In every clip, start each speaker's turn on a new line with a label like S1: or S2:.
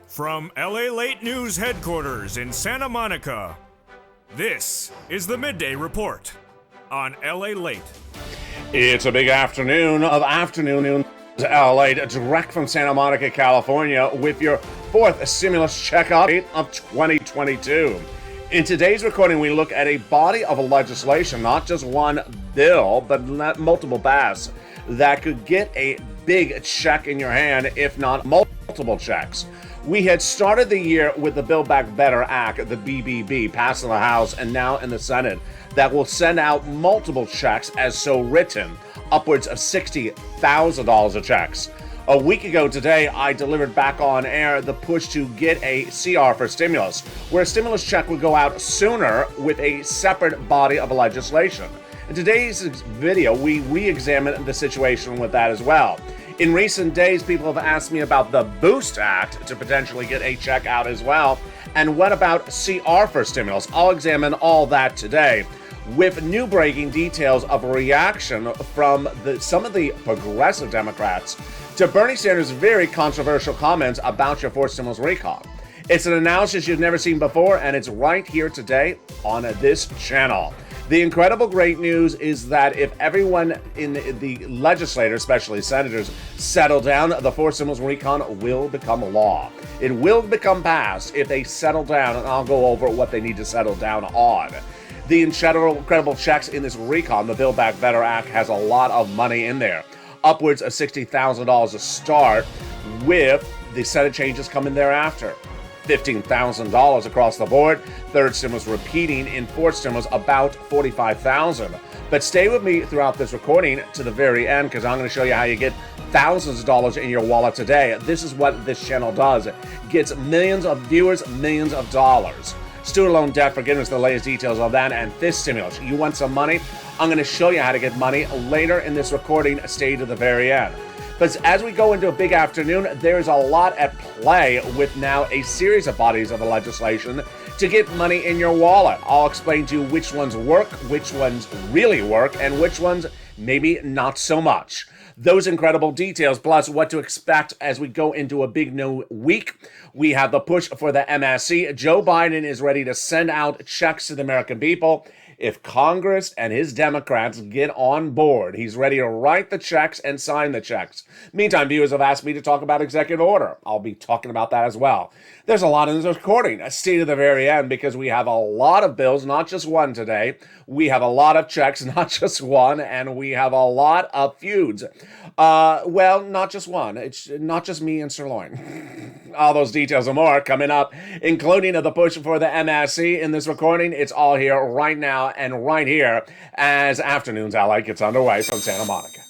S1: From LALATE News headquarters in Santa Monica, this is the Midday Report on LALATE.
S2: It's a big afternoon of afternoon news. LALATE, direct from Santa Monica, California, with your fourth stimulus check update of 2022. In today's recording, we look at a body of legislation, not just one bill, but multiple paths that could get a big check in your hand, if not multiple checks. We had started the year with the Build Back Better Act, the BBB, passed in the House and now in the Senate, that will send out multiple checks as so written, upwards of $60,000 of checks. A week ago today, I delivered back on air the push to get a CR for stimulus, where a stimulus check would go out sooner with a separate body of legislation. In today's video, we re-examine the situation with that as well. In recent days, people have asked me about the Boost Act to potentially get a check out as well. And what about CR for stimulus? I'll examine all that today with new breaking details of a reaction from some of the progressive Democrats to Bernie Sanders' very controversial comments about your forced stimulus recall. It's an analysis you've never seen before, and it's right here today on this channel. The incredible great news is that if everyone in the legislature, especially senators, settle down, the forced stimulus recon will become law. It will become passed if they settle down, and I'll go over what they need to settle down on. The incredible checks in this recon, the Build Back Better Act, has a lot of money in there. Upwards of $60,000 to start, with the Senate changes coming thereafter. $15,000 across the board. Third stimulus repeating in fourth stimulus about $45,000. But stay with me throughout this recording to the very end, because I'm going to show you how you get thousands of dollars in your wallet today. This is what this channel does. It gets millions of viewers, millions of dollars. Student loan debt forgiveness, the latest details of that, and this stimulus. You want some money? I'm going to show you how to get money later in this recording. Stay to the very end. But as we go into a big afternoon, there's a lot at play with now a series of bodies of legislation to get money in your wallet. I'll explain to you which ones work, which ones really work, and which ones maybe not so much. Those incredible details, plus what to expect as we go into a big new week. We have the push for the MSC. Joe Biden is ready to send out checks to the American people. If Congress and his Democrats get on board, he's ready to write the checks and sign the checks. Meantime, viewers have asked me to talk about executive order. I'll be talking about that as well. There's a lot in this recording. Stay to the very end, because we have a lot of bills, not just one today. We have a lot of checks, not just one, and we have a lot of feuds. Well, not just one. It's not just me and Sirloin. All those details and more coming up, including the push for the MSC in this recording. It's all here right now and right here as Afternoons LA gets underway from Santa Monica.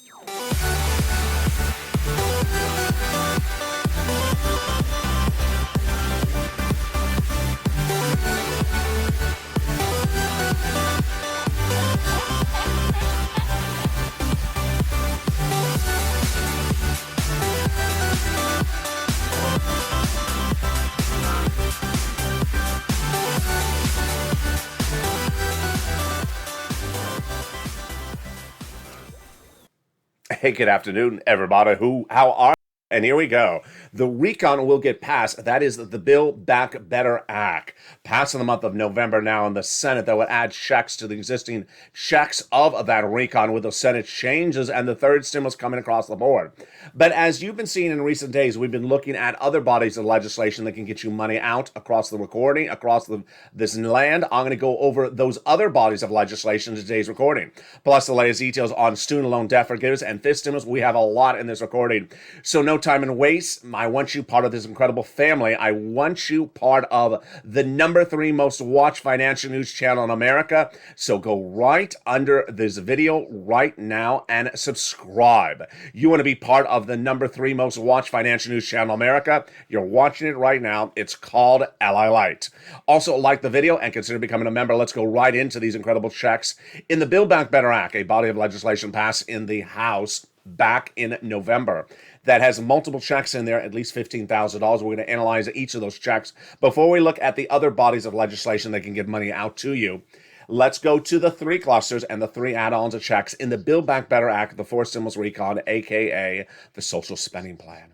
S2: Hey, good afternoon, everybody. How are you? And here we go. The recon will get passed. That is the Build Back Better Act. Passed in the month of November now in the Senate. That would add checks to the existing checks of that recon with the Senate changes and the third stimulus coming across the board. But as you've been seeing in recent days, we've been looking at other bodies of legislation that can get you money out across the recording, across this land. I'm going to go over those other bodies of legislation in today's recording. Plus the latest details on student loan debt forgiveness and fifth stimulus. We have a lot in this recording. So no time and waste. I want you part of this incredible family. I want you part of the number 3 most watched financial news channel in America. So go right under this video right now and subscribe. You want to be part of the number 3 most watched financial news channel in America? You're watching it right now. It's called LALATE. Also, like the video and consider becoming a member. Let's go right into these incredible checks. In the Build Back Better Act, a body of legislation passed in the House back in November that has multiple checks in there, at least $15,000. We're going to analyze each of those checks before we look at the other bodies of legislation that can get money out to you. Let's go to the 3 clusters and the 3 add-ons of checks in the Build Back Better Act, the 4 stimulus recon, aka the social spending plan.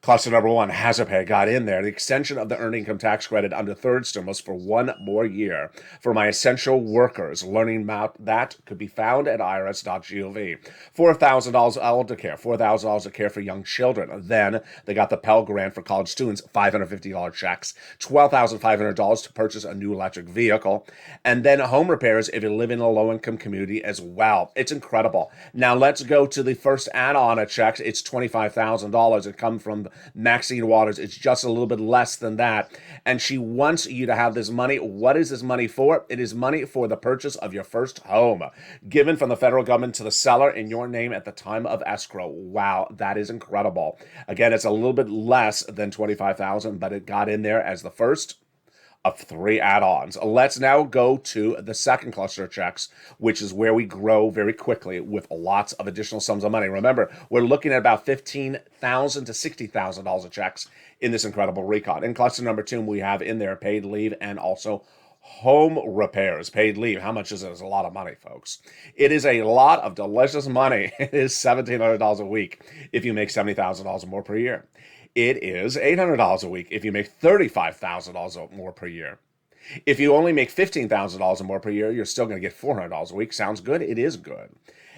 S2: Cluster number one, hazard pay, got in there. The extension of the earned income tax credit under third stimulus for one more year for my essential workers. Learning about that could be found at irs.gov. $4,000 elder care, $4,000 of care for young children. Then they got the Pell Grant for college students, $550 checks, $12,500 to purchase a new electric vehicle, and then home repairs if you live in a low-income community as well. It's incredible. Now let's go to the first add-on of checks. It's $25,000. It comes from Maxine Waters. It's just a little bit less than that. And she wants you to have this money. What is this money for? It is money for the purchase of your first home, given from the federal government to the seller in your name at the time of escrow. Wow, that is incredible. Again, it's a little bit less than $25,000, but it got in there as the first of three add-ons. Let's now go to the second cluster of checks, which is where we grow very quickly with lots of additional sums of money. Remember, we're looking at about $15,000 to $60,000 of checks in this incredible recon. In cluster number two, we have in there paid leave and also home repairs. Paid leave. How much is it? It's a lot of money, folks. It is a lot of delicious money. It is $1,700 a week if you make $70,000 or more per year. It is $800 a week if you make $35,000 or more per year. If you only make $15,000 or more per year, you're still going to get $400 a week. Sounds good? It is good.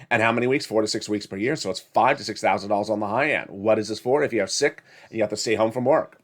S2: And how many weeks? 4 to 6 weeks per year. So it's $5,000 to $6,000 on the high end. What is this for? If you have sick and you have to stay home from work.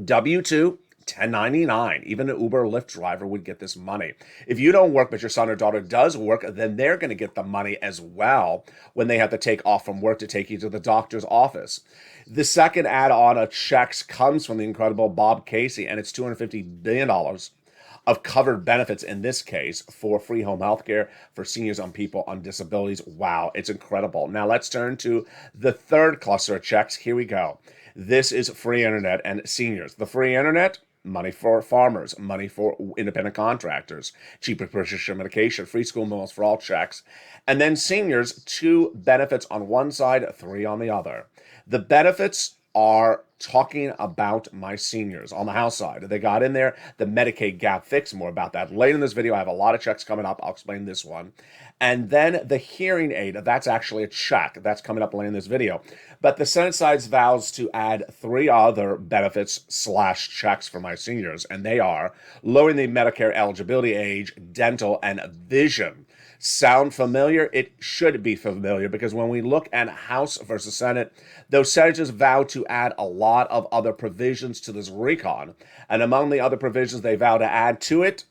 S2: W-2, 1099. Even an Uber or Lyft driver would get this money. If you don't work, but your son or daughter does work, then they're going to get the money as well when they have to take off from work to take you to the doctor's office. The second add-on of checks comes from the incredible Bob Casey, and it's $250 billion of covered benefits in this case for free home health care for seniors and people on disabilities. Wow, it's incredible. Now let's turn to the third cluster of checks. Here we go. This is free internet and seniors. The free internet, money for farmers, money for independent contractors, cheaper prescription medication, free school meals for all checks. And then seniors, 2 benefits on one side, 3 on the other. The benefits are talking about my seniors on the House side. They got in there the Medicaid gap fix. More about that later in this video. I have a lot of checks coming up. I'll explain this one. And then the hearing aid, that's actually a check. That's coming up later in this video. But the Senate side vows to add 3 other benefits / checks for my seniors. And they are lowering the Medicare eligibility age, dental, and vision. Sound familiar? It should be familiar because when we look at House versus Senate, those senators vow to add a lot of other provisions to this recon. And among the other provisions they vow to add to it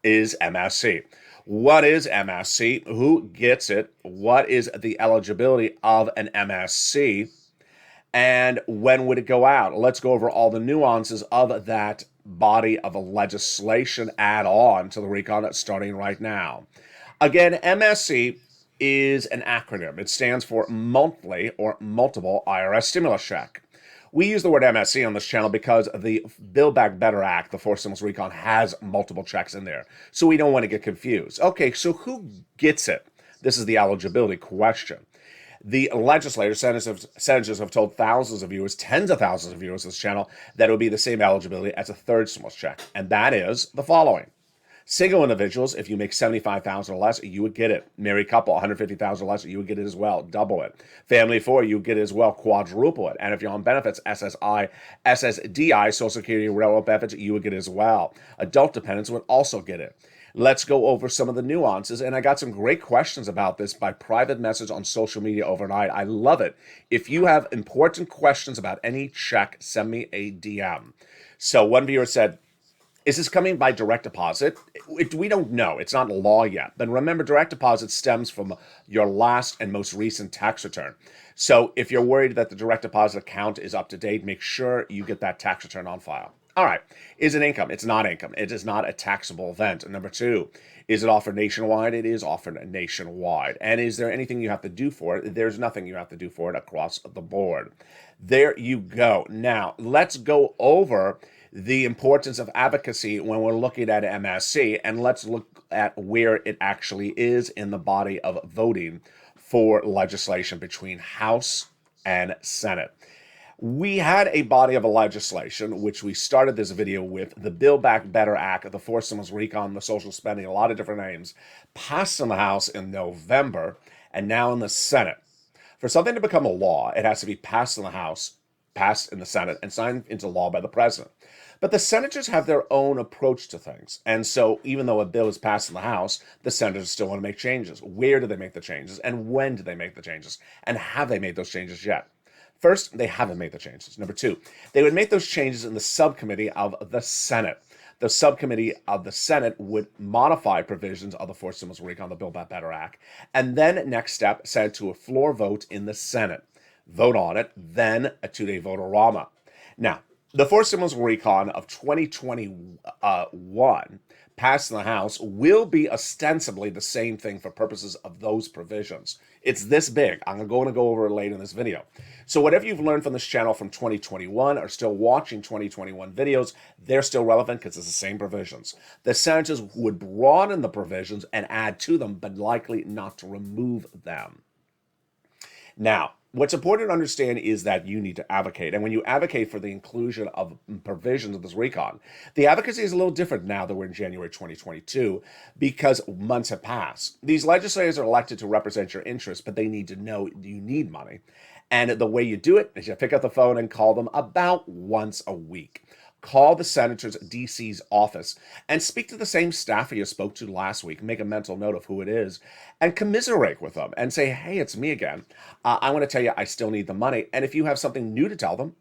S2: is MSC. What is MSC? Who gets it? What is the eligibility of an MSC? And when would it go out? Let's go over all the nuances of that body of a legislation add-on to the recon starting right now. Again, MSC is an acronym. It stands for monthly or multiple IRS stimulus check. We use the word MSC on this channel because the Build Back Better Act, the Forced Stimulus Recon, has multiple checks in there. So we don't want to get confused. Okay, so who gets it? This is the eligibility question. The legislators, senators have told thousands of viewers, tens of thousands of viewers of this channel, that it would be the same eligibility as a third stimulus check. And that is the following. Single individuals, if you make $75,000 or less, you would get it. Married couple, $150,000 or less, you would get it as well. Double it. Family of 4, you would get it as well. Quadruple it. And if you're on benefits, SSI, SSDI, Social Security, Railroad benefits, you would get it as well. Adult dependents would also get it. Let's go over some of the nuances. And I got some great questions about this by private message on social media overnight. I love it. If you have important questions about any check, send me a DM. So one viewer said, is this coming by direct deposit? We don't know. It's not law yet. But remember, direct deposit stems from your last and most recent tax return. So if you're worried that the direct deposit account is up to date, make sure you get that tax return on file. All right. Is it income? It's not income. It is not a taxable event. Number 2, is it offered nationwide? It is offered nationwide. And is there anything you have to do for it? There's nothing you have to do for it across the board. There you go. Now, let's go over the importance of advocacy when we're looking at MSC, and let's look at where it actually is in the body of voting for legislation between House and Senate. We had a body of legislation, which we started this video with, the Build Back Better Act, the Forced Stimulus Recon, the social spending, a lot of different names, passed in the House in November, and now in the Senate. For something to become a law, it has to be passed in the House passed in the Senate and signed into law by the president. But the senators have their own approach to things. And so even though a bill is passed in the House, the senators still want to make changes. Where do they make the changes? And when do they make the changes? And have they made those changes yet? First, they haven't made the changes. Number two, they would make those changes in the subcommittee of the Senate. The subcommittee of the Senate would modify provisions of the Forced Stimulus Recon, the Build Back Better Act, and then next step, send it to a floor vote in the Senate. Vote on it, then a 2-day vote-a-rama. Now, the Forced Stimulus Recon of 2021 passed in the House will be ostensibly the same thing for purposes of those provisions. It's this big. I'm going to go over it later in this video. So whatever you've learned from this channel from 2021 or still watching 2021 videos, they're still relevant because it's the same provisions. The senators would broaden the provisions and add to them, but likely not to remove them. Now, what's important to understand is that you need to advocate. And when you advocate for the inclusion of provisions of this recon, the advocacy is a little different now that we're in January 2022 because months have passed. These legislators are elected to represent your interests, but they need to know you need money. And the way you do it is you pick up the phone and call them about once a week. Call the senator's DC's office and speak to the same staffer you spoke to last week. Make a mental note of who it is and commiserate with them and say, hey, it's me again. I want to tell you I still need the money. And if you have something new to tell them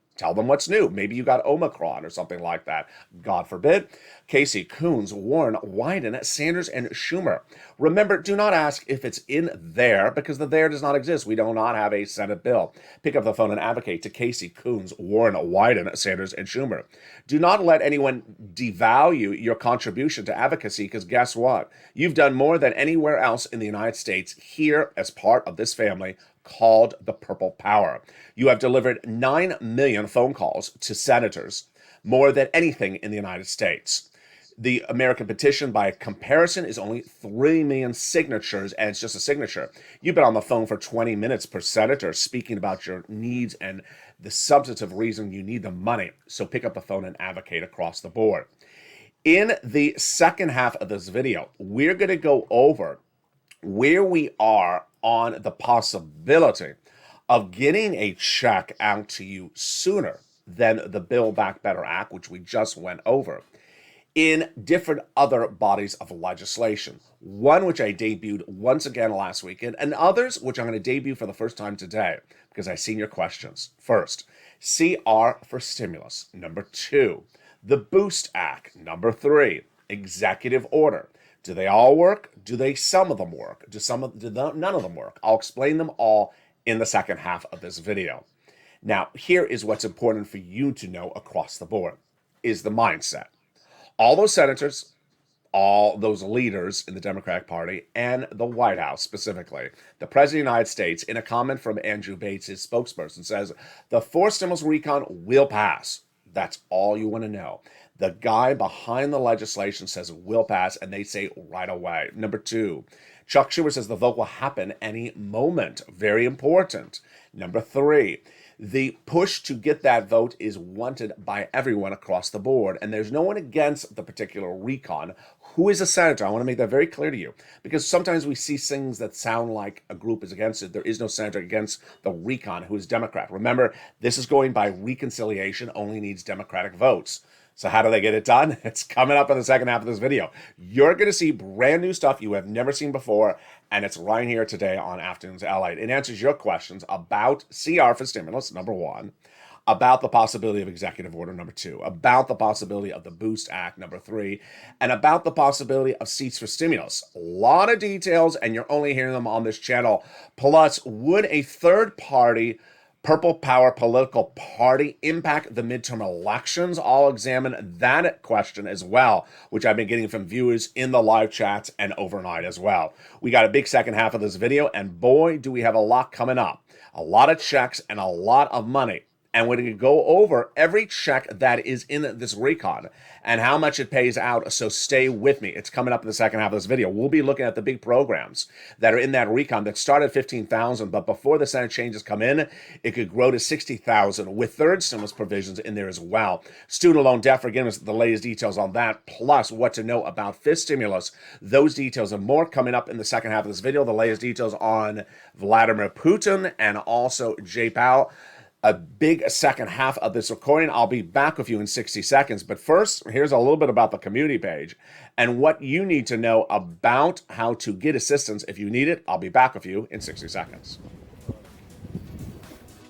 S2: what's new. Maybe you got Omicron or something like that. God forbid. Casey, Coons, Warren, Wyden, Sanders, and Schumer. Remember, do not ask if it's in there because the there does not exist. We do not have a Senate bill. Pick up the phone and advocate to Casey, Coons, Warren, Wyden, Sanders, and Schumer. Do not let anyone devalue your contribution to advocacy because guess what? You've done more than anywhere else in the United States here as part of this family called the Purple Power. You have delivered 9 million phone calls to senators, more than anything in the United States. The American petition, by comparison, is only 3 million signatures, and it's just a signature. You've been on the phone for 20 minutes per senator speaking about your needs and the substantive reason you need the money. So pick up the phone and advocate across the board. In the second half of this video, we're going to go over where we are on the possibility of getting a check out to you sooner than the Build Back Better Act, which we just went over, in different other bodies of legislation. One which I debuted once again last weekend, and others which I'm going to debut for the first time today because I've seen your questions. First, CR for stimulus. Number 2, the Boost Act. Number 3, executive order. Do they all work? Do some of them work? Do none of them work? I'll explain them all in the second half of this video. Now, here is what's important for you to know across the board, is the mindset. All those senators, all those leaders in the Democratic Party, and the White House specifically, the President of the United States, in a comment from Andrew Bates, his spokesperson, says, the Forced Stimulus Recon will pass. That's all you want to know. The guy behind the legislation says it will pass, and they say right away. Number 2, Chuck Schumer says the vote will happen any moment. Very important. Number 3, the push to get that vote is wanted by everyone across the board, and there's no one against the particular recon. Who is a senator? I want to make that very clear to you, because sometimes we see things that sound like a group is against it. There is no senator against the recon who is Democrat. Remember, this is going by reconciliation, only needs Democratic votes. So how do they get it done? It's coming up in the second half of this video. You're going to see brand new stuff you have never seen before, and it's right here today on Afternoons LALATE. It answers your questions about CR for stimulus, number 1, about the possibility of executive order, number 2, about the possibility of the Boost Act, number 3, and about the possibility of seats for stimulus. A lot of details, and you're only hearing them on this channel. Plus, would a third party Purple Power political party impact the midterm elections? I'll examine that question as well, which I've been getting from viewers in the live chats and overnight as well. We got a big second half of this video, and boy, do we have a lot coming up. A lot of checks and a lot of money. And we're going to go over every check that is in this recon and how much it pays out. So stay with me. It's coming up in the second half of this video. We'll be looking at the big programs that are in that recon that start at $15,000, but before the Senate changes come in, it could grow to $60,000 with third stimulus provisions in there as well. Student loan debt forgiveness, the latest details on that, plus what to know about fifth stimulus. Those details and more coming up in the second half of this video. The latest details on Vladimir Putin and also Jay Powell. a big second half of this recording. I'll be back with you in 60 seconds. But first, here's a little bit about the community page and what you need to know about how to get assistance if you need it. I'll be back with you in 60 seconds.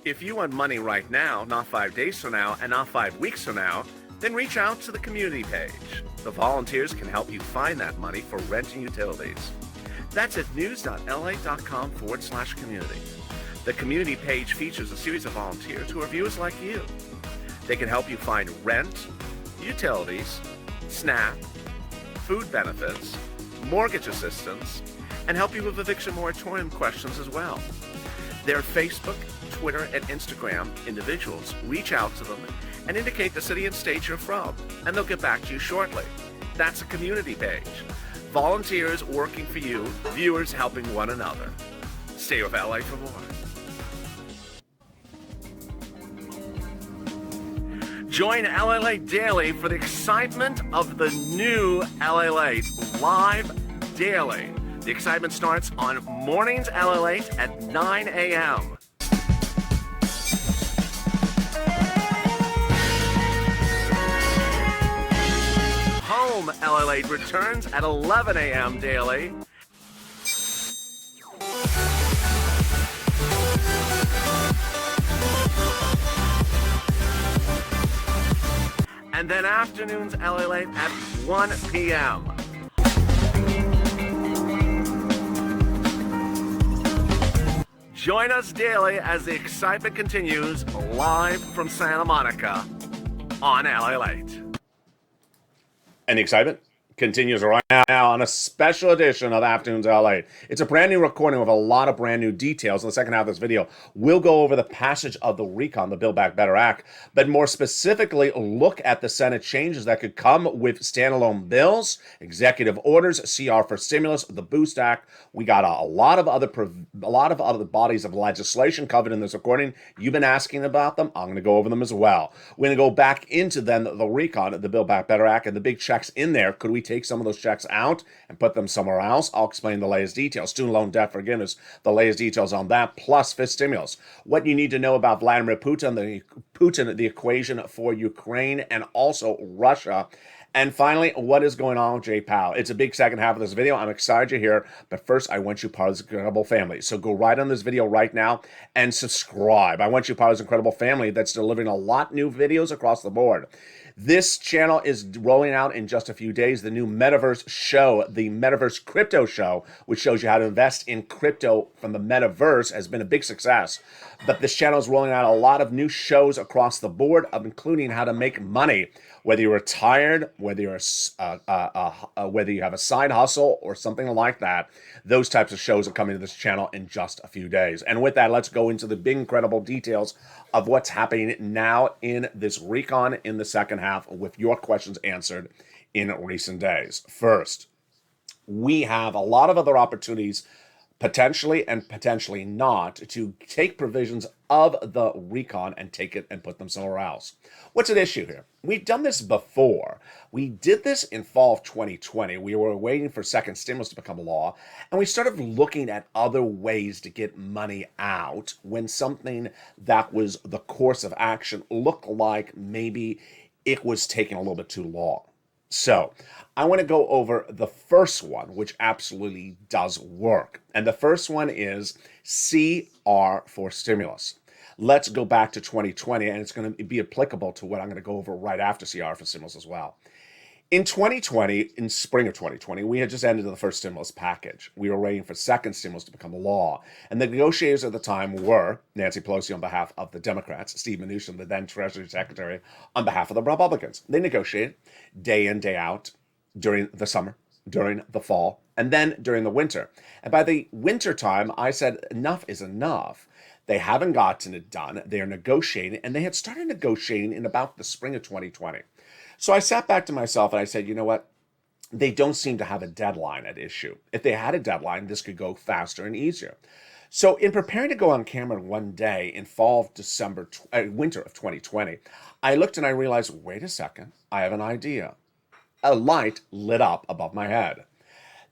S2: If you want money right now, not 5 days from now, and not 5 weeks from now, then reach out to the community page. The volunteers can help you find that money for rent and utilities. That's at news.la.com/community. The community page features a series of volunteers who are viewers like you. They can help you find rent, utilities, SNAP, food benefits, mortgage assistance, and help you with eviction moratorium questions as well. Their Facebook, Twitter, and Instagram individuals reach out to them and indicate the city and state you're from, and they'll get back to you shortly. That's a community page. Volunteers working for you, viewers helping one another. Stay with LA for more. Join LALATE Daily for the excitement of the new LALATE live daily. The excitement starts on mornings LALATE at 9 a.m. Home LALATE returns at 11 a.m. daily. And then afternoons LALATE at 1 p.m. Join us daily as the excitement continues live from Santa Monica on LALATE. And the excitement continues right now on a special edition of Afternoons LA. It's a brand new recording with a lot of brand new details. In the second half of this video, we'll go over the passage of the recon, the Build Back Better Act, but more specifically, look at the Senate changes that could come with standalone bills, executive orders, CR for stimulus, the Boost Act. We got a lot of other bodies of legislation covered in this recording. You've been asking about them. I'm going to go over them as well. We're going to go back into then the recon, the Build Back Better Act, and the big checks in there. Could we take some of those checks out and put them somewhere else? I'll explain the latest details. Student loan debt forgiveness, the latest details on that, plus fifth stimulus. What you need to know about Vladimir Putin, the equation for Ukraine, and also Russia. And finally, what is going on with Jay Powell? It's a big second half of this video. I'm excited you're here, but first, I want you part of this incredible family. So go right on this video right now and subscribe. I want you part of this incredible family that's delivering a lot new videos across the board. This channel is rolling out in just a few days the new Metaverse show, the Metaverse Crypto Show, which shows you how to invest in crypto from the Metaverse, has been a big success. But this channel is rolling out a lot of new shows across the board, including how to make money. Whether you're retired, whether you have a side hustle or something like that, those types of shows are coming to this channel in just a few days. And with that, let's go into the big, incredible details of what's happening now in this recon in the second half with your questions answered in recent days. First, we have a lot of other opportunities, potentially and potentially not, to take provisions of the recon and take it and put them somewhere else. What's at issue here? We've done this before. We did this in fall of 2020. We were waiting for second stimulus to become law, and we started looking at other ways to get money out when something that was the course of action looked like maybe it was taking a little bit too long. So I want to go over the first one, which absolutely does work. And the first one is CR for stimulus. Let's go back to 2020, and it's going to be applicable to what I'm going to go over right after CR for stimulus as well. In 2020, in spring of 2020, we had just ended the first stimulus package. We were waiting for second stimulus to become law. And the negotiators at the time were Nancy Pelosi on behalf of the Democrats, Steve Mnuchin, the then Treasury Secretary, on behalf of the Republicans. They negotiated day in, day out during the summer, during the fall, and then during the winter. And by the winter time, I said, enough is enough. They haven't gotten it done. They are negotiating, and they had started negotiating in about the spring of 2020. So I sat back to myself and I said, you know what? They don't seem to have a deadline at issue. If they had a deadline, this could go faster and easier. So in preparing to go on camera one day in winter of 2020, I looked and I realized, wait a second, I have an idea. A light lit up above my head.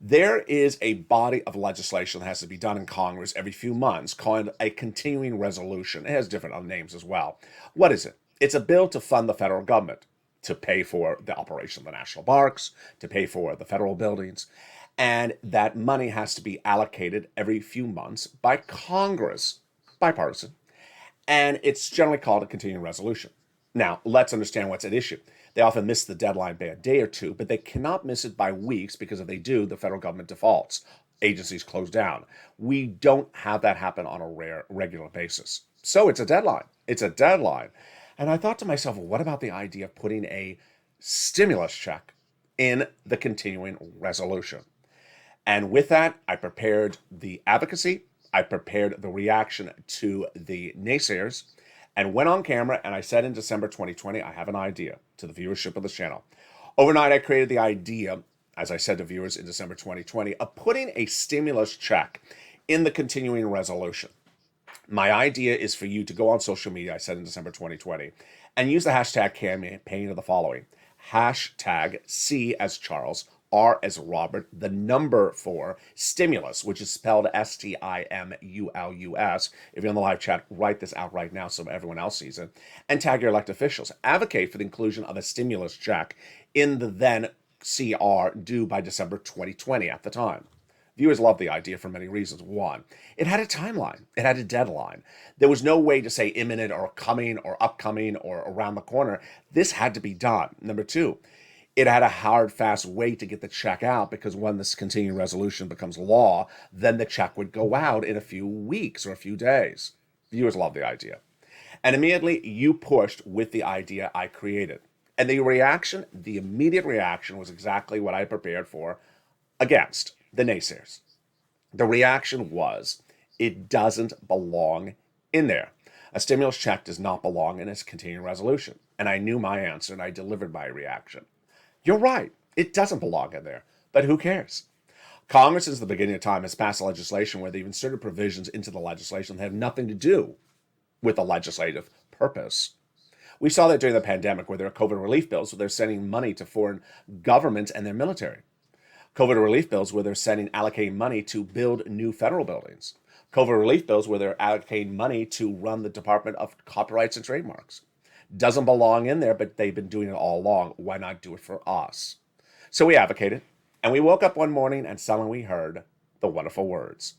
S2: There is a body of legislation that has to be done in Congress every few months called a continuing resolution. It has different other names as well. What is it? It's a bill to fund the federal government, to pay for the operation of the national parks, to pay for the federal buildings. And that money has to be allocated every few months by Congress, bipartisan. And it's generally called a continuing resolution. Now, let's understand what's at issue. They often miss the deadline by a day or two, but they cannot miss it by weeks because if they do, the federal government defaults. Agencies close down. We don't have that happen on a regular basis. So it's a deadline. It's a deadline. And I thought to myself, well, what about the idea of putting a stimulus check in the continuing resolution? And with that, I prepared the advocacy. I prepared the reaction to the naysayers and went on camera and I said in December 2020, I have an idea to the viewership of this channel. Overnight, I created the idea, as I said to viewers in December 2020, of putting a stimulus check in the continuing resolution. My idea is for you to go on social media, I said in December 2020, and use the hashtag campaign of the following. Hashtag C as Charles, R as Robert, the number 4, stimulus, which is spelled STIMULUS. If you're on the live chat, write this out right now so everyone else sees it. And tag your elected officials. Advocate for the inclusion of a stimulus check in the then CR due by December 2020 at the time. Viewers love the idea for many reasons. One, it had a timeline. It had a deadline. There was no way to say imminent or coming or upcoming or around the corner. This had to be done. Number two, it had a hard, fast way to get the check out because when this continuing resolution becomes law, then the check would go out in a few weeks or a few days. Viewers love the idea. And immediately you pushed with the idea I created. And the reaction, the immediate reaction was exactly what I prepared for against the naysayers. The reaction was, it doesn't belong in there. A stimulus check does not belong in a continuing resolution. And I knew my answer and I delivered my reaction. You're right, it doesn't belong in there, but who cares? Congress, since the beginning of time, has passed legislation where they've inserted provisions into the legislation that have nothing to do with the legislative purpose. We saw that during the pandemic where there are COVID relief bills where they're sending money to foreign governments and their military. COVID relief bills where they're allocating money to build new federal buildings. COVID relief bills where they're allocating money to run the Department of Copyrights and Trademarks. Doesn't belong in there, but they've been doing it all along. Why not do it for us? So we advocated, and we woke up one morning and suddenly we heard the wonderful words.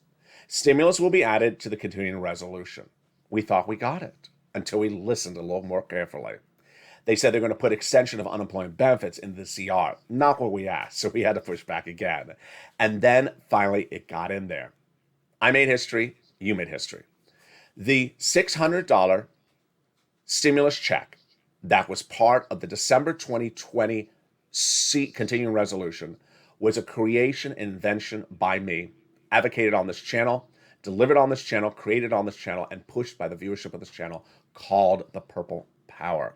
S2: Stimulus will be added to the continuing resolution. We thought we got it until we listened a little more carefully. They said they're going to put extension of unemployment benefits in the CR. Not what we asked, so we had to push back again. And then finally it got in there. I made history, you made history. The $600 stimulus check that was part of the December 2020 continuing resolution was a creation and invention by me, advocated on this channel, delivered on this channel, created on this channel, and pushed by the viewership of this channel, called the Purple Power.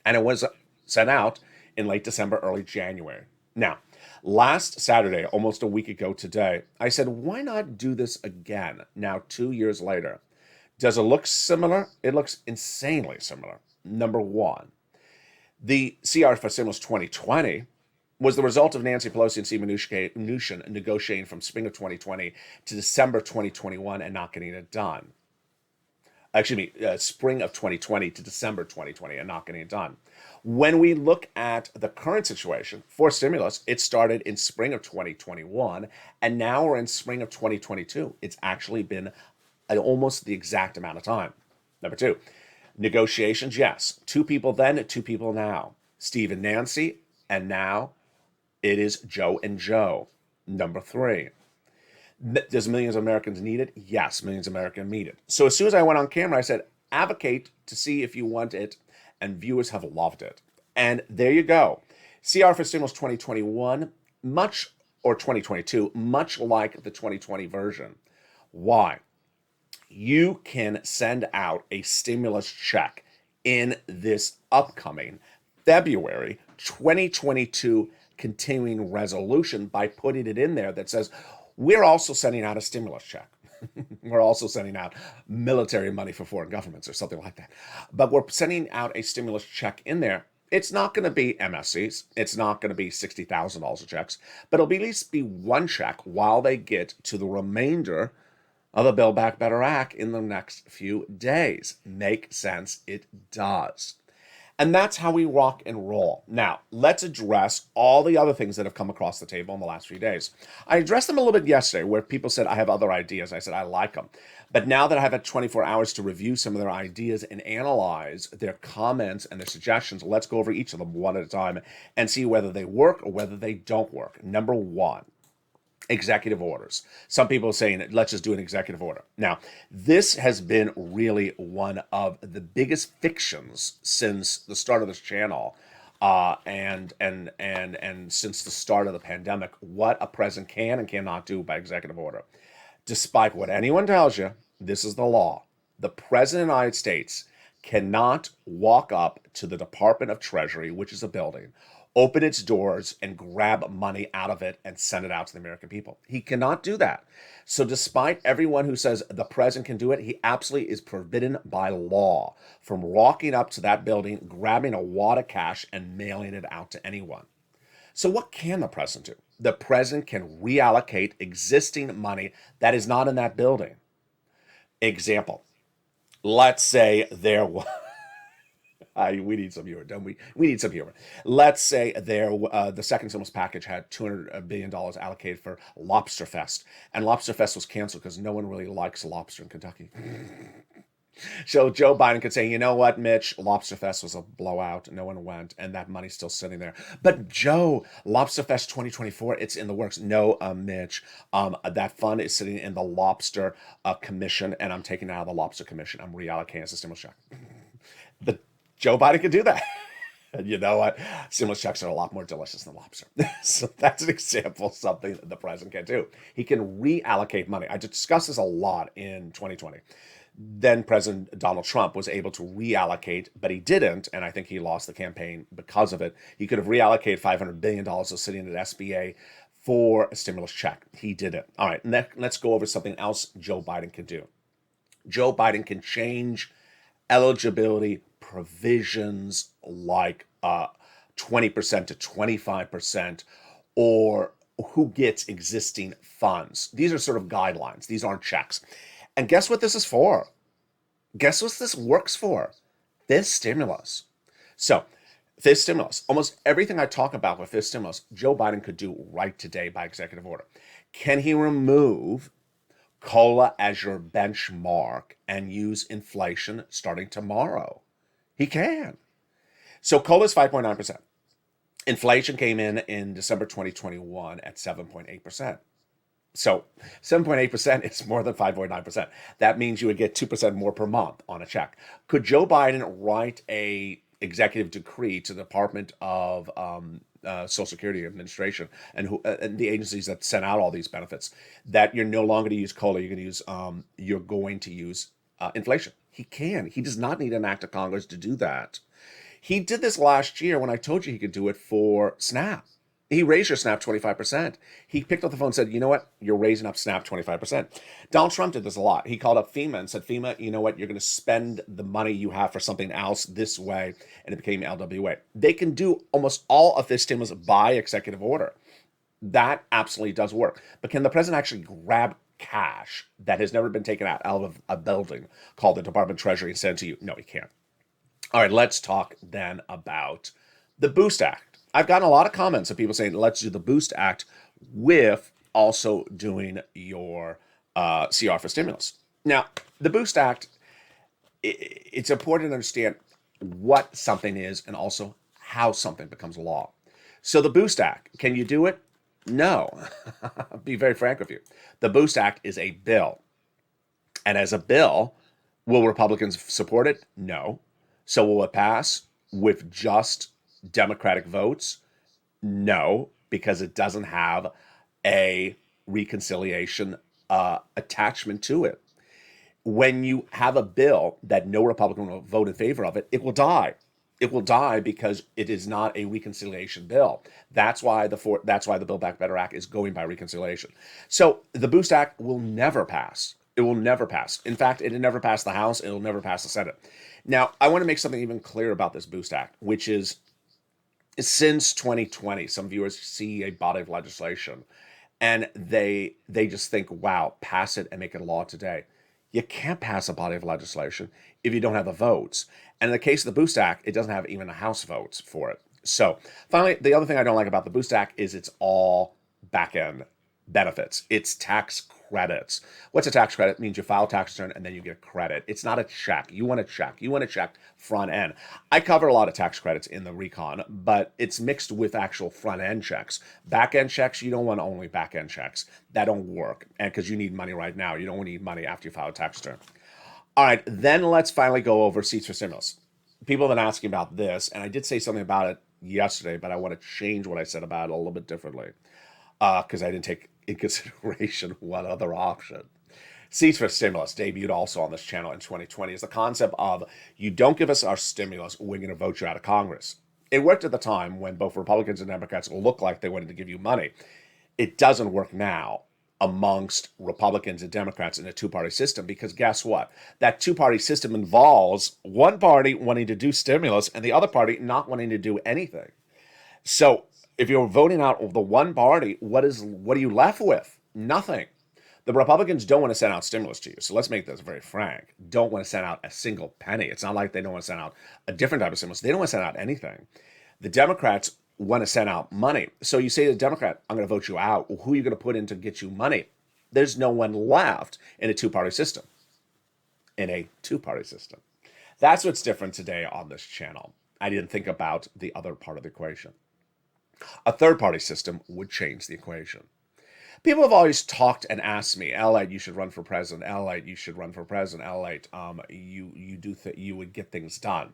S2: And it was sent out in late December, early January. Now, last Saturday, almost a week ago today, I said, why not do this again, now 2 years later? Does it look similar? It looks insanely similar. Number one, the CR for Stimulus 2020 was the result of Nancy Pelosi and Steve Mnuchin negotiating from spring of 2020 to December 2021 and not getting it done. Spring of 2020 to December 2020 and not getting it done. When we look at the current situation for stimulus, it started in spring of 2021, and now we're in spring of 2022. It's actually been almost the exact amount of time. Number two, negotiations, yes. 2 people then, 2 people now. Steve and Nancy, and now it is Joe and Joe. Number 3, does millions of Americans need it? Yes, millions of Americans need it. So as soon as I went on camera, I said, advocate to see if you want it, and viewers have loved it. And there you go. CR for Stimulus 2021, or 2022, much like the 2020 version. Why? You can send out a stimulus check in this upcoming February 2022 continuing resolution by putting it in there that says, we're also sending out a stimulus check. We're also sending out military money for foreign governments or something like that. But we're sending out a stimulus check in there. It's not going to be MSCs. It's not going to be $60,000 of checks, but it'll be at least be one check while they get to the remainder of the Build Back Better Act in the next few days. Make sense? It does. And that's how we rock and roll. Now, let's address all the other things that have come across the table in the last few days. I addressed them a little bit yesterday where people said, I have other ideas. I said, I like them. But now that I've had 24 hours to review some of their ideas and analyze their comments and their suggestions, let's go over each of them one at a time and see whether they work or whether they don't work. Number one, executive orders. Some people are saying, let's just do an executive order. Now, this has been really one of the biggest fictions since the start of this channel, and since the start of the pandemic, what a president can and cannot do by executive order. Despite what anyone tells you, this is the law. The president of the United States cannot walk up to the Department of Treasury, which is a building, open its doors and grab money out of it and send it out to the American people. He cannot do that. So despite everyone who says the president can do it, he absolutely is forbidden by law from walking up to that building, grabbing a wad of cash and mailing it out to anyone. So what can the president do? The president can reallocate existing money that is not in that building. Example, let's say there was... we need some humor, don't we? We need some humor. Let's say the second stimulus package had $200 billion allocated for Lobster Fest, and Lobster Fest was canceled because no one really likes lobster in Kentucky. So Joe Biden could say, you know what, Mitch, Lobster Fest was a blowout. No one went, and that money's still sitting there. But Joe, Lobster Fest 2024, it's in the works. No, Mitch, that fund is sitting in the Lobster Commission, and I'm taking it out of the Lobster Commission. I'm reallocating as a stimulus check. Joe Biden could do that. And you know what? Stimulus checks are a lot more delicious than lobster. So that's an example of something that the president can do. He can reallocate money. I discussed this a lot in 2020. Then President Donald Trump was able to reallocate, but he didn't, and I think he lost the campaign because of it. He could have reallocated $500 billion of sitting at SBA for a stimulus check. He didn't. All right, let's go over something else Joe Biden can do. Joe Biden can change eligibility provisions like 20% to 25%, or who gets existing funds. These are sort of guidelines. These aren't checks. And guess what this is for? Guess what this works for? This stimulus. So this stimulus, almost everything I talk about with this stimulus, Joe Biden could do right today by executive order. Can he remove COLA as your benchmark and use inflation starting tomorrow? He can. So COLA is 5.9%. Inflation came in December 2021 at 7.8%. So 7.8% is more than 5.9%. That means you would get 2% more per month on a check. Could Joe Biden write a executive decree to the Department of Social Security Administration and the agencies that send out all these benefits that you're no longer going to use COLA, you're going to use inflation? He can. He does not need an act of Congress to do that. He did this last year when I told you he could do it for SNAP. He raised your SNAP 25%. He picked up the phone and said, you know what? You're raising up SNAP 25%. Donald Trump did this a lot. He called up FEMA and said, FEMA, you know what? You're going to spend the money you have for something else this way. And it became LWA. They can do almost all of this stimulus by executive order. That absolutely does work. But can the president actually grab cash that has never been taken out of a building called the Department of Treasury and send it to you? No, he can't. All right, let's talk then about the Boost Act. I've gotten a lot of comments of people saying, let's do the Boost Act with also doing your CR for stimulus. Now, the Boost Act, it's important to understand what something is and also how something becomes law. So the Boost Act, can you do it? No. I'll be very frank with you. The Boost Act is a bill. And as a bill, will Republicans support it? No. So will it pass with just Democratic votes? No, because it doesn't have a reconciliation attachment to it. When you have a bill that no Republican will vote in favor of it, it will die. It will die because it is not a reconciliation bill. That's why the Build Back Better Act is going by reconciliation. So the Boost Act will never pass. It will never pass. In fact, it will never pass the House. It will never pass the Senate. Now, I want to make something even clear about this Boost Act, which is Since 2020, some viewers see a body of legislation and they just think, wow, pass it and make it a law today. You can't pass a body of legislation if you don't have the votes. And in the case of the Boost Act, it doesn't have even the House votes for it. So finally, the other thing I don't like about the Boost Act is it's all back end benefits. It's tax credits. What's a tax credit? It means you file a tax return and then you get credit. It's not a check. You want a check. You want a check front end. I cover a lot of tax credits in the recon, but it's mixed with actual front end checks. Back end checks, you don't want only back end checks. That don't work. And because you need money right now, you don't need money after you file a tax return. All right, then let's finally go over seats for stimulus. People have been asking about this, and I did say something about it yesterday, but I want to change what I said about it a little bit differently because I didn't take in consideration one other option. Seats for stimulus debuted also on this channel in 2020 is the concept of you don't give us our stimulus, we're going to vote you out of Congress. It worked at the time when both Republicans and Democrats looked like they wanted to give you money. It doesn't work now amongst Republicans and Democrats in a two-party system because guess what? That two-party system involves one party wanting to do stimulus and the other party not wanting to do anything. So if you're voting out the one party, what are you left with? Nothing. The Republicans don't want to send out stimulus to you. So let's make this very frank. Don't want to send out a single penny. It's not like they don't want to send out a different type of stimulus. They don't want to send out anything. The Democrats want to send out money. So you say to the Democrat, I'm going to vote you out. Well, who are you going to put in to get you money? There's no one left in a two-party system. That's what's different today on this channel. I didn't think about the other part of the equation. A third-party system would change the equation. People have always talked and asked me, LALATE, you should run for president. LALATE, you should run for president. LALATE, you would get things done.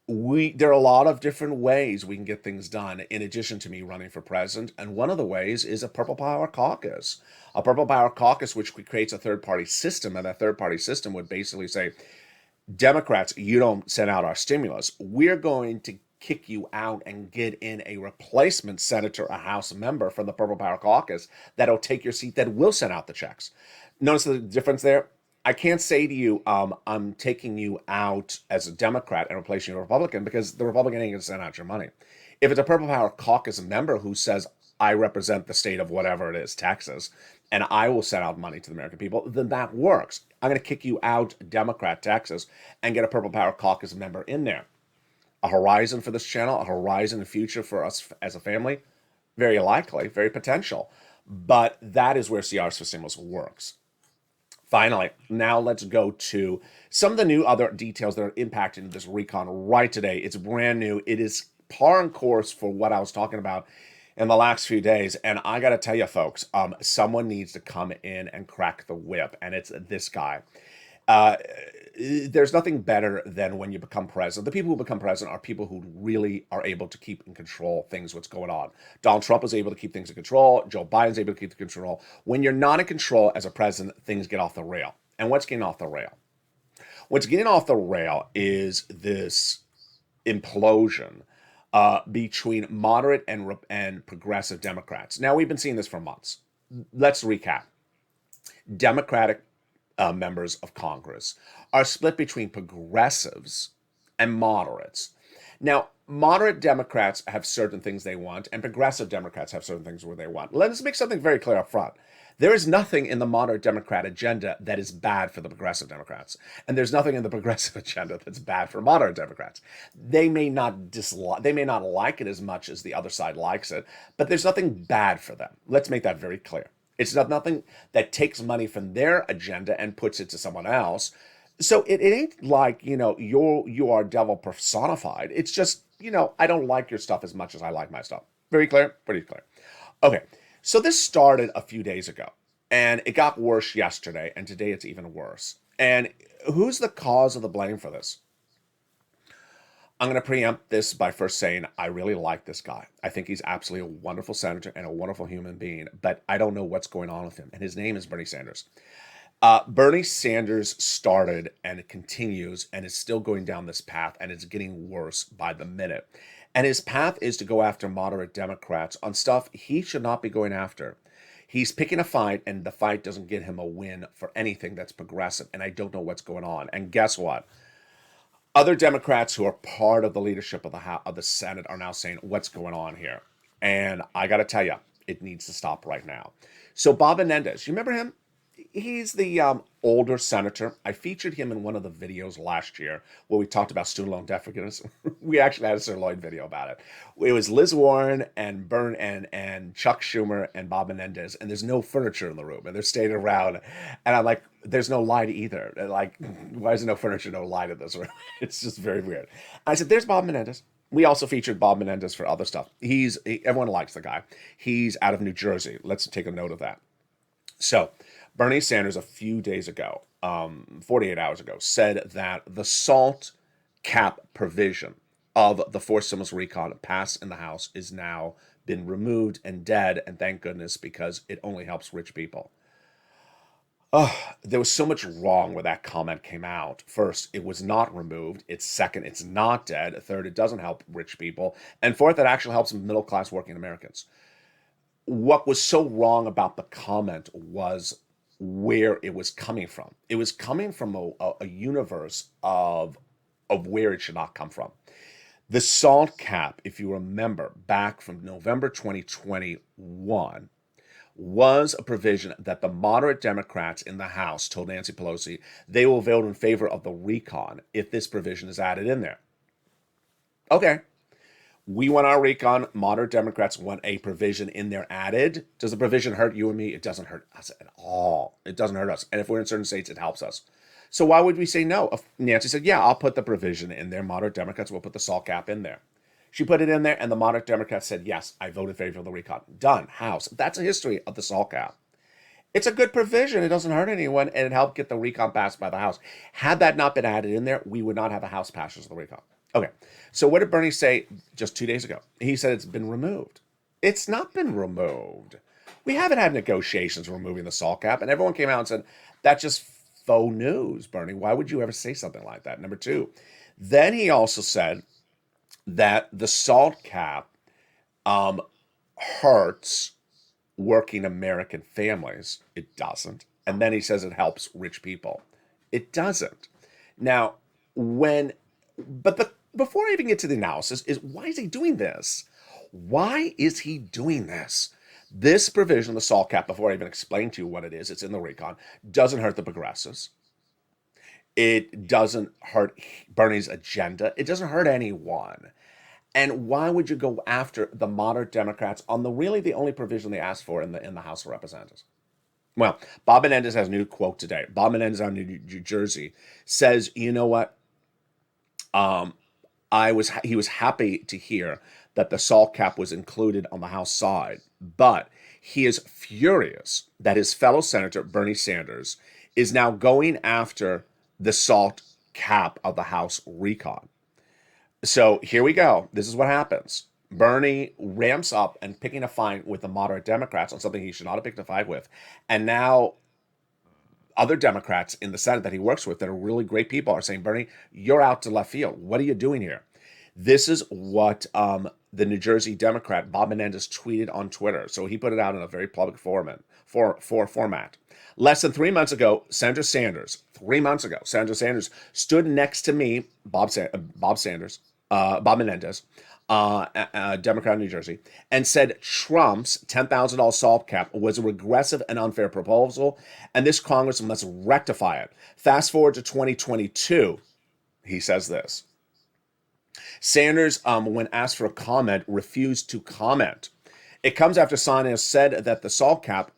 S2: There are a lot of different ways we can get things done in addition to me running for president. And one of the ways is a Purple Power Caucus. A Purple Power Caucus, which creates a third-party system. And that third-party system would basically say, Democrats, you don't send out our stimulus. We're going to kick you out and get in a replacement senator, a House member from the Purple Power Caucus that'll take your seat, that will send out the checks. Notice the difference there? I can't say to you, I'm taking you out as a Democrat and replacing you with a Republican because the Republican ain't going to send out your money. If it's a Purple Power Caucus member who says, I represent the state of whatever it is, Texas, and I will send out money to the American people, then that works. I'm going to kick you out, Democrat, Texas, and get a Purple Power Caucus member in there. A horizon for this channel, a horizon in the future for us as a family, very likely, very potential. But that is where CRs for Stimulus works. Finally, now let's go to some of the new other details that are impacting this recon right today. It's brand new. It is par and course for what I was talking about in the last few days. And I got to tell you, folks, someone needs to come in and crack the whip. And it's this guy. There's nothing better than when you become president. The people who become president are people who really are able to keep in control things, what's going on. Donald Trump was able to keep things in control. Joe Biden's able to keep the control. When you're not in control as a president, things get off the rail. And what's getting off the rail? What's getting off the rail is this implosion between moderate and progressive Democrats. Now, we've been seeing this for months. Let's recap. Democratic members of Congress are split between progressives and moderates. Now, moderate Democrats have certain things they want, and progressive Democrats have certain things where they want. Let's make something very clear up front. There is nothing in the moderate Democrat agenda that is bad for the progressive Democrats, and there's nothing in the progressive agenda that's bad for moderate Democrats. They may not like it as much as the other side likes it, but there's nothing bad for them. Let's make that very clear. It's nothing that takes money from their agenda and puts it to someone else. So it ain't like, you are devil personified. It's just, I don't like your stuff as much as I like my stuff. Very clear? Pretty clear. Okay, so this started a few days ago, and it got worse yesterday, and today it's even worse. And who's the cause of the blame for this? I'm going to preempt this by first saying I really like this guy. I think he's absolutely a wonderful senator and a wonderful human being, but I don't know what's going on with him. And his name is Bernie Sanders. Bernie Sanders started and it continues and is still going down this path, and it's getting worse by the minute. And his path is to go after moderate Democrats on stuff he should not be going after. He's picking a fight, and the fight doesn't get him a win for anything that's progressive, and I don't know what's going on. And guess what? Other Democrats who are part of the leadership of the House, of the Senate are now saying, "What's going on here?" And I got to tell you, it needs to stop right now. So Bob Menendez, you remember him? He's the older senator. I featured him in one of the videos last year where we talked about student loan debt forgiveness. We actually had a Sir Lloyd video about it. It was Liz Warren and and Chuck Schumer and Bob Menendez, and there's no furniture in the room, and they're standing around, and I'm like, there's no light either. And like, why is there no furniture, no light in this room? It's just very weird. I said, there's Bob Menendez. We also featured Bob Menendez for other stuff. Everyone likes the guy. He's out of New Jersey. Let's take a note of that. So Bernie Sanders a few days ago, 48 hours ago, said that the SALT cap provision of the forced stimulus recon passed in the House is now been removed and dead, and thank goodness, because it only helps rich people. There was so much wrong where that comment came out. First, it was not removed. Second, it's not dead. Third, it doesn't help rich people. And fourth, it actually helps middle-class working Americans. What was so wrong about the comment was where it was coming from. It was coming from a universe of where it should not come from. The SALT cap, if you remember, back from November 2021, was a provision that the moderate Democrats in the House told Nancy Pelosi they will vote in favor of the recon if this provision is added in there. Okay. We want our recon. Moderate Democrats want a provision in there added. Does the provision hurt you and me? It doesn't hurt us at all. It doesn't hurt us. And if we're in certain states, it helps us. So why would we say no? If Nancy said, yeah, I'll put the provision in there. Moderate Democrats will put the SALT cap in there. She put it in there, and the moderate Democrats said, yes, I vote in favor of the recon. Done. House. That's a history of the SALT cap. It's a good provision. It doesn't hurt anyone, and it helped get the recon passed by the House. Had that not been added in there, we would not have a House passage of the recon. Okay, so what did Bernie say just 2 days ago? He said it's been removed. It's not been removed. We haven't had negotiations removing the SALT cap, and everyone came out and said, that's just faux news, Bernie. Why would you ever say something like that? Number two, then he also said that the SALT cap hurts working American families. It doesn't. And then he says it helps rich people. It doesn't. Now, before I even get to the analysis, is why is he doing this? Why is he doing this? This provision, the SALT cap, before I even explain to you what it is, it's in the recon, doesn't hurt the progressives. It doesn't hurt Bernie's agenda. It doesn't hurt anyone. And why would you go after the moderate Democrats on the only provision they asked for in the House of Representatives? Well, Bob Menendez has a new quote today. Bob Menendez out of New Jersey says, you know what? He was happy to hear that the SALT cap was included on the House side, but he is furious that his fellow Senator Bernie Sanders is now going after the SALT cap of the House recon. So here we go. This is what happens. Bernie ramps up and picking a fight with the moderate Democrats on something he should not have picked a fight with. And now other Democrats in the Senate that he works with that are really great people are saying, Bernie, you're out to left field. What are you doing here? This is what the New Jersey Democrat Bob Menendez tweeted on Twitter. So he put it out in a very public format. Less than 3 months ago, Senator Sanders stood next to me, Bob Menendez, a Democrat in New Jersey, and said Trump's $10,000 SALT cap was a regressive and unfair proposal, and this Congress must rectify it. Fast forward to 2022, he says this. Sanders, when asked for a comment, refused to comment. It comes after Sanders said that the SALT cap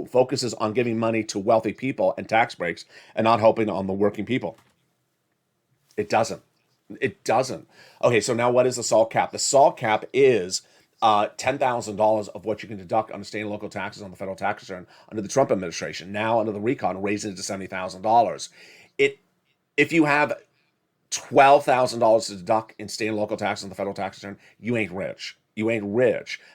S2: focuses on giving money to wealthy people and tax breaks and not helping on the working people. It doesn't. Okay, so now what is the SALT cap? The SALT cap is $10,000 of what you can deduct on the state and local taxes on the federal tax return under the Trump administration. Now under the recon, raising it to $70,000. If you have $12,000 to deduct in state and local taxes on the federal tax return, you ain't rich.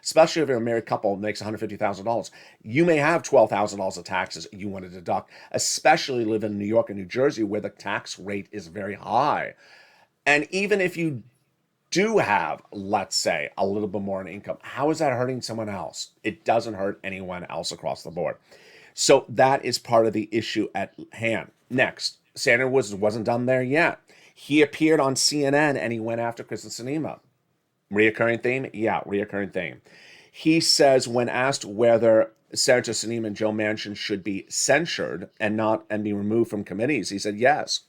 S2: Especially if you're a married couple who makes $150,000. You may have $12,000 of taxes you want to deduct, especially live in New York and New Jersey where the tax rate is very high. And even if you do have, let's say, a little bit more in income, how is that hurting someone else? It doesn't hurt anyone else across the board. So that is part of the issue at hand. Next, Sanders wasn't done there yet. He appeared on CNN and he went after Kristen Sinema. Reoccurring theme? Yeah, reoccurring theme. He says when asked whether Senator Sinema and Joe Manchin should be censured and be removed from committees, he said yes.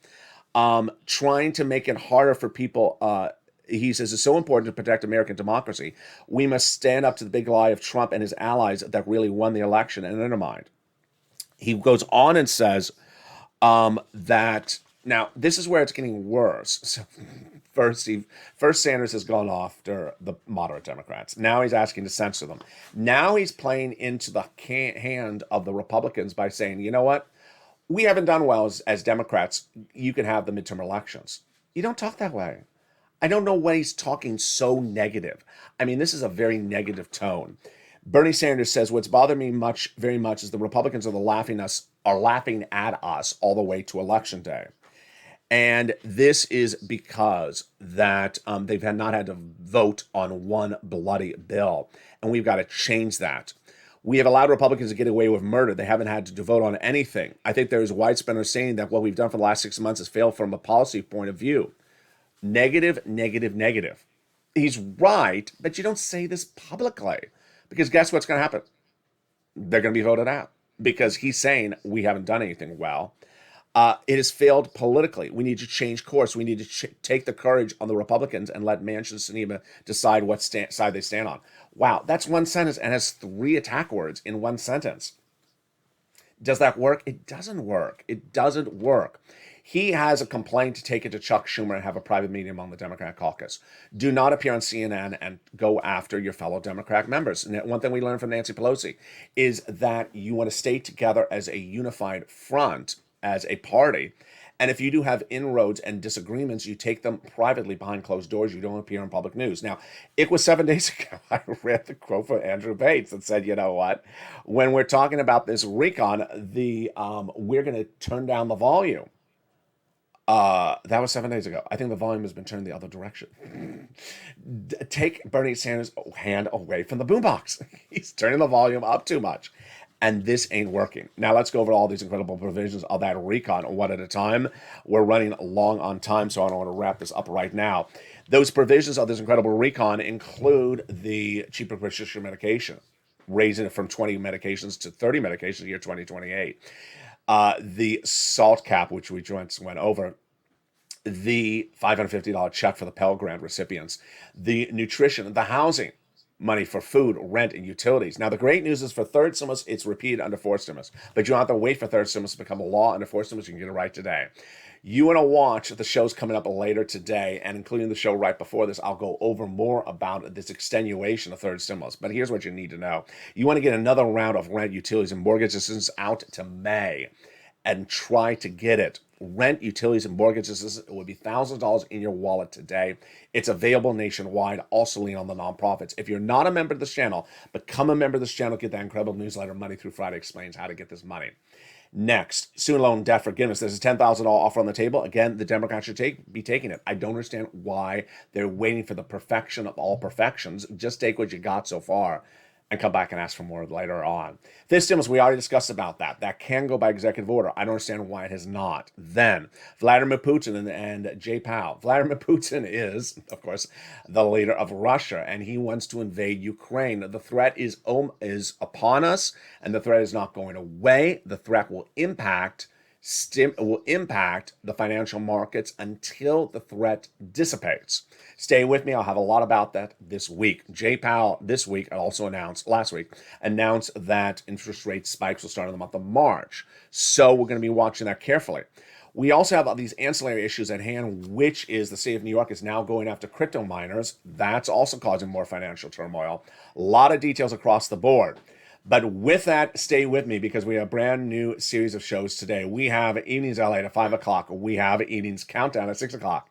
S2: Trying to make it harder for people. He says it's so important to protect American democracy. We must stand up to the big lie of Trump and his allies that really won the election and undermined. He goes on and says that now this is where it's getting worse. So first Sanders has gone after the moderate Democrats. Now he's asking to censor them. Now he's playing into the hand of the Republicans by saying, you know what? We haven't done well as Democrats. You can have the midterm elections. You don't talk that way. I don't know why he's talking so negative. I mean, this is a very negative tone. Bernie Sanders says, what's bothered me very much is the Republicans are laughing at us all the way to Election Day. And this is because that they've not had to vote on one bloody bill. And we've got to change that. We have allowed Republicans to get away with murder. They haven't had to vote on anything. I think there is widespread understanding that what we've done for the last 6 months has failed from a policy point of view. Negative, negative, negative. He's right, but you don't say this publicly. Because guess what's going to happen? They're going to be voted out. Because he's saying we haven't done anything well. It has failed politically. We need to change course. We need to take the courage on the Republicans and let Manchin and Sinema decide what side they stand on. Wow, that's one sentence and has 3 attack words in one sentence. Does that work? It doesn't work. It doesn't work. He has a complaint to take it to Chuck Schumer and have a private meeting among the Democrat caucus. Do not appear on CNN and go after your fellow Democrat members. And one thing we learned from Nancy Pelosi is that you want to stay together as a unified front, as a party. And if you do have inroads and disagreements, you take them privately behind closed doors. You don't appear in public news. Now, it was 7 days ago. I read the quote from Andrew Bates that said, you know what? When we're talking about this recon, we're going to turn down the volume. That was 7 days ago. I think the volume has been turned the other direction. Take Bernie Sanders' hand away from the boombox. He's turning the volume up too much. And this ain't working. Now let's go over all these incredible provisions of that recon one at a time. We're running long on time, so I don't want to wrap this up right now. Those provisions of this incredible recon include the cheaper prescription medication, raising it from 20 medications to 30 medications in the year 2028. The SALT cap, which we just went over, the $550 check for the Pell Grant recipients, the nutrition, the housing, money for food, rent, and utilities. Now, the great news is for third stimulus, it's repeated under fourth stimulus. But you don't have to wait for third stimulus to become a law under fourth stimulus. You can get it right today. You want to watch the shows coming up later today, and including the show right before this, I'll go over more about this extenuation of third stimulus. But here's what you need to know. You want to get another round of rent, utilities, and mortgage assistance out to May and try to get it. Rent, utilities, and mortgage assistance, it would be thousands of dollars in your wallet today. It's available nationwide. Also lean on the nonprofits. If you're not a member of this channel, become a member of this channel. Get that incredible newsletter, Money Through Friday explains how to get this money. Next, student loan debt forgiveness. There's a $10,000 offer on the table. Again, the Democrats should be taking it. I don't understand why they're waiting for the perfection of all perfections. Just take what you got so far and come back and ask for more later on. Fifth stimulus, we already discussed about that. That can go by executive order. I don't understand why it has not. Then, Vladimir Putin and Jay Powell. Vladimir Putin is, of course, the leader of Russia, and he wants to invade Ukraine. The threat is upon us, and the threat is not going away. The threat will impact the financial markets until the threat dissipates. Stay with me. I'll have a lot about that this week. Jay Powell this week last week announced that interest rate spikes will start in the month of March. So we're going to be watching that carefully. We also have these ancillary issues at hand, which is the state of New York is now going after crypto miners. That's also causing more financial turmoil. A lot of details across the board. But with that, stay with me because we have a brand new series of shows today. We have Evenings LA at 5 o'clock. We have Evenings Countdown at 6 o'clock.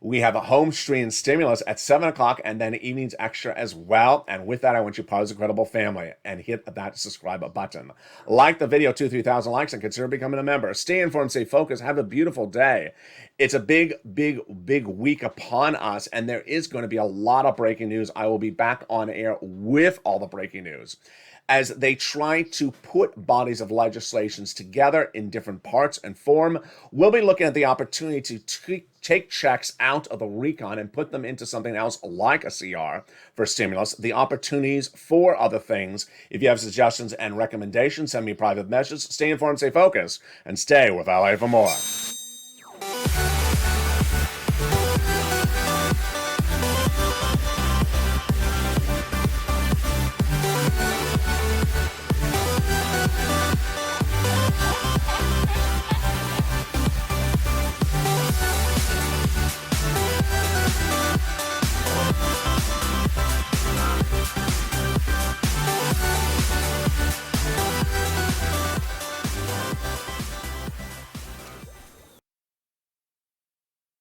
S2: We have a home stream stimulus at 7 o'clock and then Evenings Extra as well. And with that, I want you part of this incredible family and hit that subscribe button. Like the video, 2,000-3,000 likes, and consider becoming a member. Stay informed, stay focused, have a beautiful day. It's a big week upon us, and there is going to be a lot of breaking news. I will be back on air with all the breaking news. as they try to put bodies of legislations together in different parts and form. We'll be looking at the opportunity to take checks out of the recon and put them into something else like a CR for stimulus, the opportunities for other things. If you have suggestions and recommendations, send me a private message. Stay informed, stay focused, and stay with LA for more.